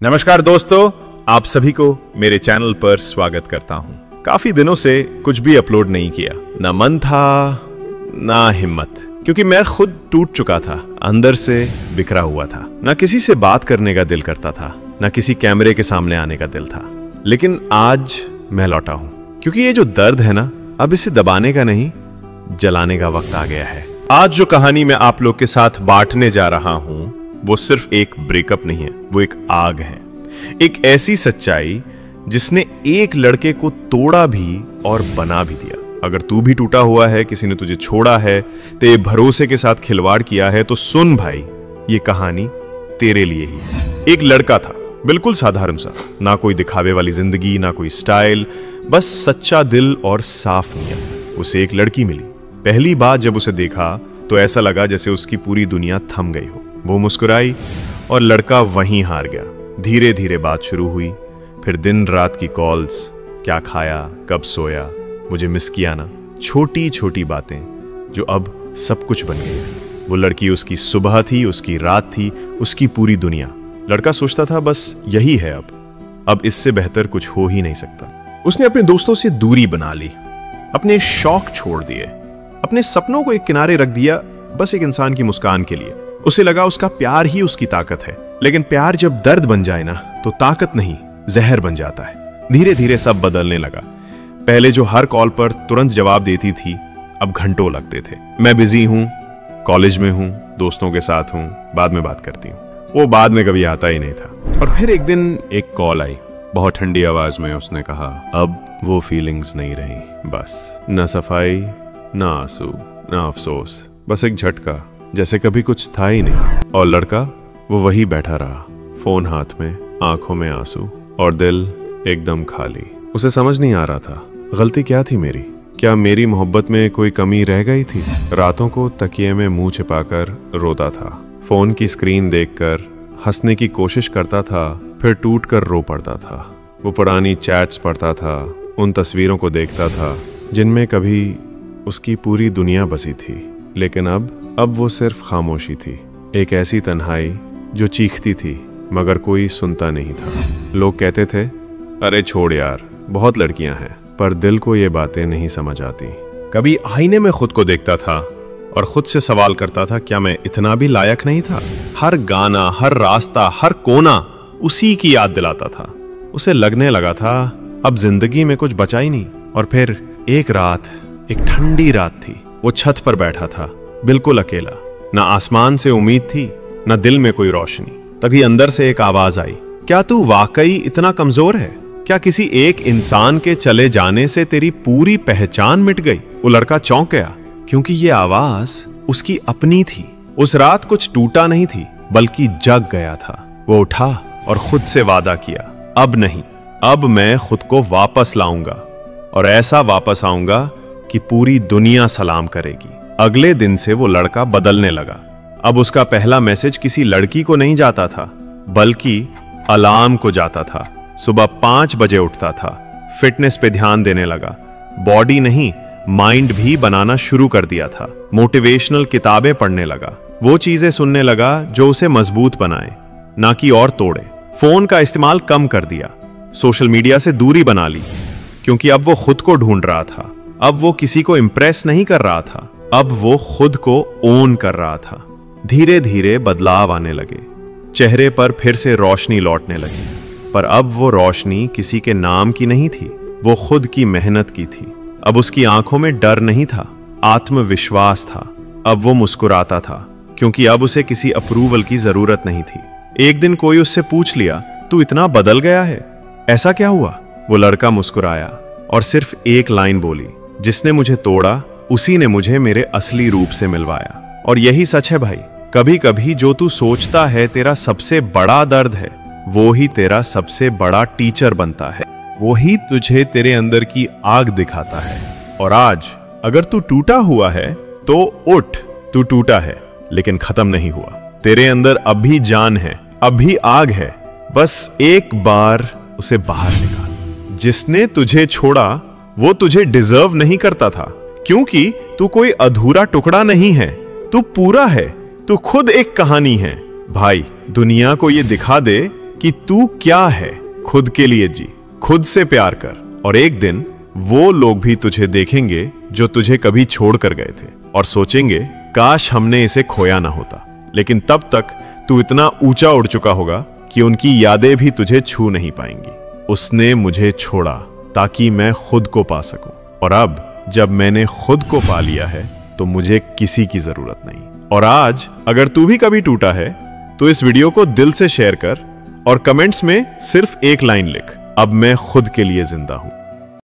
नमस्कार दोस्तों, आप सभी को मेरे चैनल पर स्वागत करता हूं। काफी दिनों से कुछ भी अपलोड नहीं किया, ना मन था ना हिम्मत, क्योंकि मैं खुद टूट चुका था, अंदर से बिखरा हुआ था। ना किसी से बात करने का दिल करता था, ना किसी कैमरे के सामने आने का दिल था। लेकिन आज मैं लौटा हूं, क्योंकि ये जो दर्द है ना, अब इसे दबाने का नहीं, जलाने का वक्त आ गया है। आज जो कहानी मैं आप लोग के साथ बांटने जा रहा हूं, वो सिर्फ एक ब्रेकअप नहीं है, वो एक आग है। एक ऐसी सच्चाई जिसने एक लड़के को तोड़ा भी और बना भी दिया। अगर तू भी टूटा हुआ है, किसी ने तुझे छोड़ा है, तेरे भरोसे के साथ खिलवाड़ किया है, तो सुन भाई, ये कहानी तेरे लिए ही है। एक लड़का था, बिल्कुल साधारण सा, ना कोई दिखावे वाली जिंदगी, ना कोई स्टाइल, बस सच्चा दिल और साफ नीयत। उसे एक लड़की मिली। पहली बार जब उसे देखा तो ऐसा लगा जैसे उसकी पूरी दुनिया थम गई हो। वो मुस्कुराई और लड़का वहीं हार गया। धीरे धीरे बात शुरू हुई, फिर दिन रात की कॉल्स, क्या खाया, कब सोया, मुझे मिस किया ना, छोटी छोटी बातें जो अब सब कुछ बन गई है। वो लड़की उसकी सुबह थी, उसकी रात थी, उसकी पूरी दुनिया। लड़का सोचता था बस यही है, अब इससे बेहतर कुछ हो ही नहीं सकता। उसने अपने दोस्तों से दूरी बना ली, अपने शौक छोड़ दिए, अपने सपनों को एक किनारे रख दिया, बस एक इंसान की मुस्कान के लिए। उसे लगा उसका प्यार ही उसकी ताकत है। लेकिन प्यार जब दर्द बन जाए ना, तो ताकत नहीं, जहर बन जाता है। धीरे धीरे सब बदलने लगा। पहले जो हर कॉल पर तुरंत जवाब देती थी, अब घंटों लगते थे। मैं बिजी हूं, कॉलेज में हूं, दोस्तों के साथ हूं, बाद में बात करती हूं। वो बाद में कभी आता ही नहीं था। और फिर एक दिन एक कॉल आई। बहुत ठंडी आवाज में उसने कहा, अब वो फीलिंग्स नहीं रही, बस न सफाई, ना आंसू, ना अफसोस, बस एक झटका, जैसे कभी कुछ था ही नहीं। और लड़का वो वही बैठा रहा, फोन हाथ में, आंखों में आंसू और दिल एकदम खाली। उसे समझ नहीं आ रहा था गलती क्या थी मेरी। क्या मेरी मोहब्बत में कोई कमी रह गई थी? रातों को तकिए में मुंह छिपाकर रोता था, फोन की स्क्रीन देखकर हंसने की कोशिश करता था, फिर टूट कर रो पड़ता था। वो पुरानी चैट्स पढ़ता था, उन तस्वीरों को देखता था जिनमें कभी उसकी पूरी दुनिया बसी थी। लेकिन अब वो सिर्फ खामोशी थी, एक ऐसी तन्हाई जो चीखती थी मगर कोई सुनता नहीं था। लोग कहते थे, अरे छोड़ यार, बहुत लड़कियां हैं, पर दिल को ये बातें नहीं समझ आती। कभी आईने में खुद को देखता था और खुद से सवाल करता था, क्या मैं इतना भी लायक नहीं था? हर गाना, हर रास्ता, हर कोना उसी की याद दिलाता था। उसे लगने लगा था अब जिंदगी में कुछ बचा ही नहीं। और फिर एक रात, एक ठंडी रात थी, वो छत पर बैठा था, बिल्कुल अकेला। ना आसमान से उम्मीद थी, ना दिल में कोई रोशनी। तभी अंदर से एक आवाज आई, क्या तू वाकई इतना कमजोर है? क्या किसी एक इंसान के चले जाने से तेरी पूरी पहचान मिट गई? वो लड़का चौंक गया, क्योंकि ये आवाज उसकी अपनी थी। उस रात कुछ टूटा नहीं थी, बल्कि जग गया था। वो उठा और खुद से वादा किया, अब नहीं, अब मैं खुद को वापस लाऊंगा, और ऐसा वापस आऊंगा कि पूरी दुनिया सलाम करेगी। अगले दिन से वो लड़का बदलने लगा। अब उसका पहला मैसेज किसी लड़की को नहीं जाता था, बल्कि अलार्म को जाता था। सुबह 5 बजे उठता था, फिटनेस पे ध्यान देने लगा, बॉडी नहीं माइंड भी बनाना शुरू कर दिया था। मोटिवेशनल किताबें पढ़ने लगा, वो चीजें सुनने लगा जो उसे मजबूत बनाए, ना कि और तोड़े। फोन का इस्तेमाल कम कर दिया, सोशल मीडिया से दूरी बना ली, क्योंकि अब वो खुद को ढूंढ रहा था। अब वो किसी को इंप्रेस नहीं कर रहा था, अब वो खुद को ओन कर रहा था। धीरे धीरे बदलाव आने लगे, चेहरे पर फिर से रोशनी लौटने लगी। पर अब वो रोशनी किसी के नाम की नहीं थी, वो खुद की मेहनत की थी। अब उसकी आंखों में डर नहीं था, आत्मविश्वास था। अब वो मुस्कुराता था, क्योंकि अब उसे किसी अप्रूवल की जरूरत नहीं थी। एक दिन कोई उससे पूछ लिया, तू इतना बदल गया है, ऐसा क्या हुआ? वो लड़का मुस्कुराया और सिर्फ एक लाइन बोली, जिसने मुझे तोड़ा उसी ने मुझे मेरे असली रूप से मिलवाया। और यही सच है भाई, कभी कभी जो तू सोचता है तेरा सबसे बड़ा दर्द है, वो ही तेरा सबसे बड़ा टीचर बनता है। वो ही तुझे तेरे अंदर की आग दिखाता है। और आज अगर तू टूटा हुआ है तो उठ, तू टूटा है लेकिन खत्म नहीं हुआ। तेरे अंदर अभी जान है, अभी आग है, बस एक बार उसे बाहर निकाल। जिसने तुझे छोड़ा वो तुझे डिजर्व नहीं करता था, क्योंकि तू कोई अधूरा टुकड़ा नहीं है, तू पूरा है, तू खुद एक कहानी है। भाई, दुनिया को ये दिखा दे कि तू क्या है, खुद के लिए जी, खुद से प्यार कर, और एक दिन वो लोग भी तुझे देखेंगे जो तुझे कभी छोड़ कर गए थे और सोचेंगे काश हमने इसे खोया ना होता। लेकिन तब तक तू इतना ऊंचा उड़ चुका होगा कि उनकी यादें भी तुझे छू नहीं पाएंगी। उसने मुझे छोड़ा ताकि मैं खुद को पा सकूं, और अब जब मैंने खुद को पा लिया है तो मुझे किसी की जरूरत नहीं। और आज अगर तू भी कभी टूटा है तो इस वीडियो को दिल से शेयर कर और कमेंट्स में सिर्फ एक लाइन लिख, अब मैं खुद के लिए जिंदा हूं।